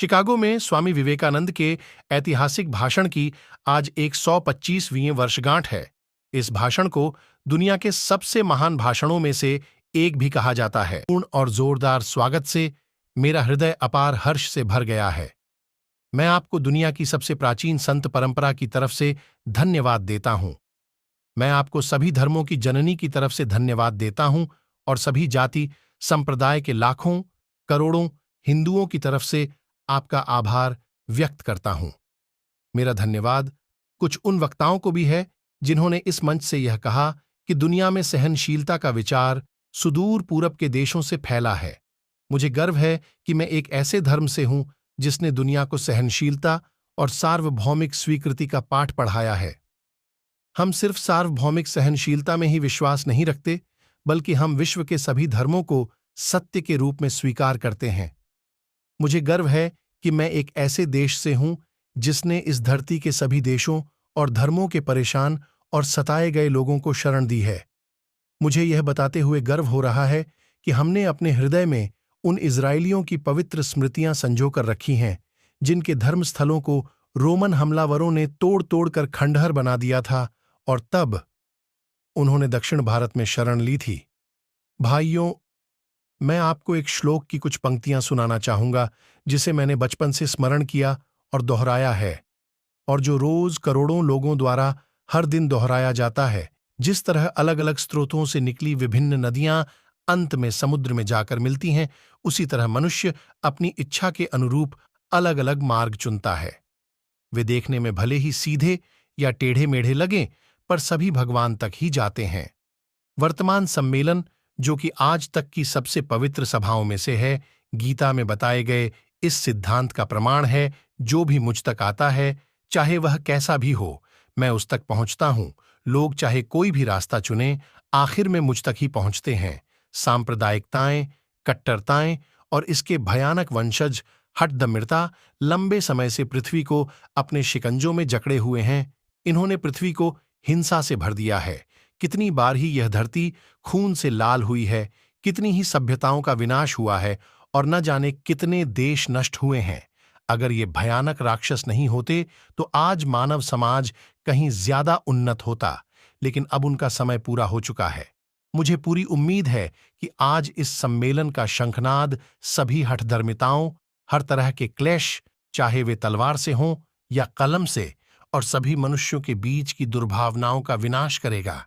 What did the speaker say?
Chicago में स्वामी विवेकानंद के ऐतिहासिक भाषण की आज 125वीं वर्षगांठ है। इस भाषण को दुनिया के सबसे महान भाषणों में से एक भी कहा जाता है। पूर्ण और जोरदार स्वागत से मेरा हृदय अपार हर्ष से भर गया है। मैं आपको दुनिया की सबसे प्राचीन संत परंपरा की तरफ से धन्यवाद देता हूं। मैं आपको सभी धर्मों की जननी की तरफ से धन्यवाद देता हूं और सभी जाति संप्रदाय के लाखों करोड़ों हिंदुओं की तरफ से आपका आभार व्यक्त करता हूं। मेरा धन्यवाद कुछ उन वक्ताओं को भी है जिन्होंने इस मंच से यह कहा कि दुनिया में सहनशीलता का विचार सुदूर पूरब के देशों से फैला है। मुझे गर्व है कि मैं एक ऐसे धर्म से हूं जिसने दुनिया को सहनशीलता और सार्वभौमिक स्वीकृति का पाठ पढ़ाया है। हम सिर्फ सार्वभौमिक सहनशीलता में ही विश्वास नहीं रखते, बल्कि हम विश्व के सभी धर्मों को सत्य के रूप में स्वीकार करते हैं। मुझे गर्व है कि मैं एक ऐसे देश से हूं जिसने इस धरती के सभी देशों और धर्मों के परेशान और सताए गए लोगों को शरण दी है। मुझे यह बताते हुए गर्व हो रहा है कि हमने अपने हृदय में उन इजरायलियों की पवित्र स्मृतियां संजो कर रखी हैं जिनके धर्मस्थलों को रोमन हमलावरों ने तोड़ तोड़ कर खंडहर बना दिया था और तब उन्होंने दक्षिण भारत में शरण ली थी। भाइयों, मैं आपको एक श्लोक की कुछ पंक्तियां सुनाना चाहूंगा जिसे मैंने बचपन से स्मरण किया और दोहराया है, और जो रोज करोड़ों लोगों द्वारा हर दिन दोहराया जाता है। जिस तरह अलग अलग स्रोतों से निकली विभिन्न नदियां अंत में समुद्र में जाकर मिलती हैं, उसी तरह मनुष्य अपनी इच्छा के अनुरूप अलग अलग मार्ग चुनता है। वे देखने में भले ही सीधे या टेढ़े मेढ़े लगें, पर सभी भगवान तक ही जाते हैं। वर्तमान सम्मेलन, जो कि आज तक की सबसे पवित्र सभाओं में से है, गीता में बताए गए इस सिद्धांत का प्रमाण है। जो भी मुझ तक आता है, चाहे वह कैसा भी हो, मैं उस तक पहुंचता हूं। लोग चाहे कोई भी रास्ता चुनें, आखिर में मुझ तक ही पहुंचते हैं। सांप्रदायिकताएं, कट्टरताएं और इसके भयानक वंशज हठधर्मिता लंबे समय से पृथ्वी को अपने शिकंजों में जकड़े हुए हैं। इन्होंने पृथ्वी को हिंसा से भर दिया है। कितनी बार ही यह धरती खून से लाल हुई है, कितनी ही सभ्यताओं का विनाश हुआ है और न जाने कितने देश नष्ट हुए हैं। अगर ये भयानक राक्षस नहीं होते तो आज मानव समाज कहीं ज्यादा उन्नत होता, लेकिन अब उनका समय पूरा हो चुका है। मुझे पूरी उम्मीद है कि आज इस सम्मेलन का शंखनाद सभी हठधर्मिताओं, हर तरह के क्लेश, चाहे वे तलवार से हों या कलम से, और सभी मनुष्यों के बीच की दुर्भावनाओं का विनाश करेगा।